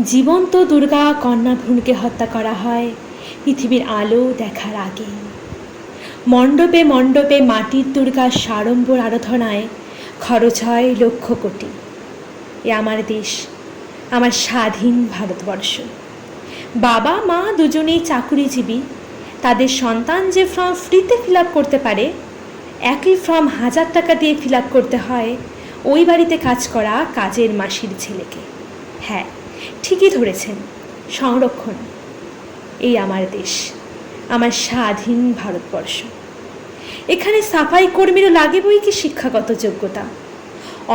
জীবন্ত দুর্গা কন্যা ভ্রূণকে হত্যা করা হয় পৃথিবীর আলো দেখার আগে। মণ্ডপে মণ্ডপে মাটির দুর্গার সাড়ম্বর আরাধনায় খরচ হয় লক্ষ কোটি। এ আমার দেশ, আমার স্বাধীন ভারতবর্ষ। বাবা মা দুজনেই চাকুরিজীবী। তাদের সন্তান যে ফর্ম ফ্রিতে ফিল আপ করতে পারে, একই ফর্ম 1000 টাকা দিয়ে ফিল আপ করতে হয় ওই বাড়িতে কাজ করা কাজের মাসির ছেলেকে। হ্যাঁ, ঠিকই ধরেছেন, সংরক্ষণ। এই আমার দেশ, আমার স্বাধীন ভারতবর্ষ। এখানে সাফাই কর্মীরও লাগে বই কি শিক্ষাগত যোগ্যতা,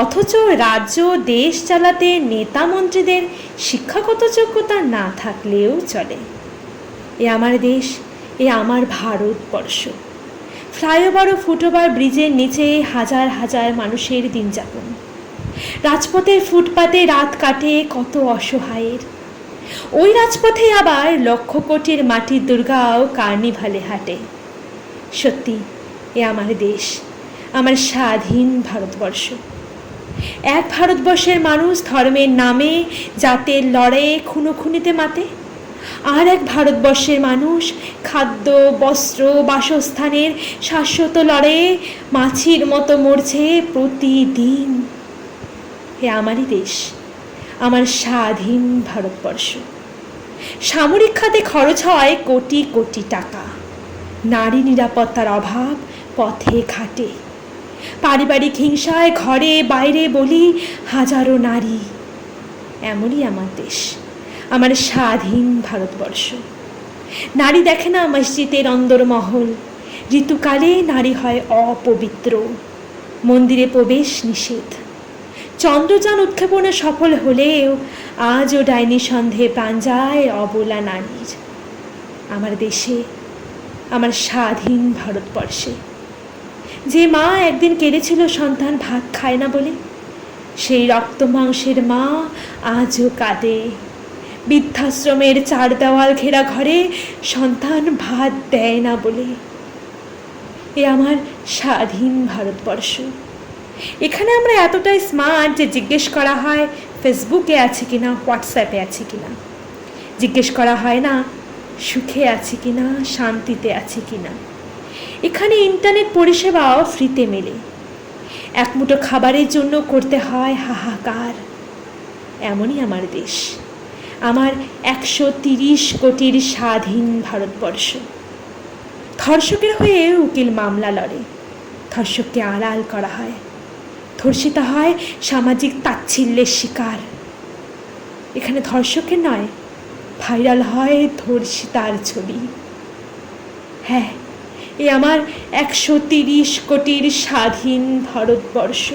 অথচ রাজ্য দেশ চালাতে নেতা মন্ত্রীদের শিক্ষাগত যোগ্যতা না থাকলেও চলে। এ আমার দেশ, এ আমার ভারতবর্ষ। ফ্লাইওভার ও ফুটওভার ব্রিজের নিচে হাজার হাজার মানুষের দিন যাপন। রাজপথের ফুটপাতে রাত কাটে কত অসহায়ের। ওই রাজপথে আবার লক্ষ কোটির মাটির দুর্গাও কার্নিভালে হাঁটে। সত্যি, এ আমার দেশ, আমার স্বাধীন ভারতবর্ষ। এক ভারতবর্ষের মানুষ ধর্মের নামে জাতের লড়াইয়ে খুনোখুনিতে মাতে, আর এক ভারতবর্ষের মানুষ খাদ্য, বস্ত্র, বাসস্থানের শাশ্বত লড়াইয়ে মাছির মতো মরছে প্রতিদিন। হে আমারই দেশ, আমার স্বাধীন ভারতবর্ষ। সামরিক খাতে খরচ হয় কোটি কোটি টাকা। নারী নিরাপত্তার অভাব পথে ঘাটে। পারিবারিক হিংসায় ঘরে বাইরে বলি হাজারো নারী। এমনই আমার দেশ, আমার স্বাধীন ভারতবর্ষ। নারী দেখে না মসজিদের অন্দরমহল। ঋতুকালে নারী হয় অপবিত্র, মন্দিরে প্রবেশ নিষেধ। চন্দ্রযান উৎক্ষেপণে সফল হলেও আজও ডাইনি সন্দেহে প্রাণ যায় অবলা নারীর। আমার দেশে, আমার স্বাধীন ভারতবর্ষে। যে মা একদিন কেঁদেছিল সন্তান ভাত খায় না বলে, সেই রক্ত মাংসের মা আজও কাঁদে। বৃদ্ধাশ্রমের 4 দেওয়াল ঘেরা ঘরে সন্তান ভাত দেয় না বলে। এ আমার স্বাধীন ভারতবর্ষ। এখানে আমরা এতটাই স্মার্ট যে জিজ্ঞেস করা হয় ফেসবুকে আছে কিনা, হোয়াটসঅ্যাপে আছে কিনা। জিজ্ঞেস করা হয় না সুখে আছে কিনা, শান্তিতে আছে কিনা। এখানে ইন্টারনেট পরিষেবাও ফ্রিতে মেলে। এক মুঠো খাবারের জন্য করতে হয় হাহাকার। এমনই আমার দেশ, আমার 130 কোটির স্বাধীন ভারতবর্ষ। ধর্ষকের হয়ে উকিল মামলা লড়ে, ধর্ষককে আড়াল করা হয়। ধর্ষিতা হয় সামাজিক তাচ্ছিল্যের শিকার। এখানে ধর্ষকের নয়, ভাইরাল হয় ধর্ষিতার ছবি। হ্যাঁ, এ আমার 130 কোটির স্বাধীন ভারতবর্ষ।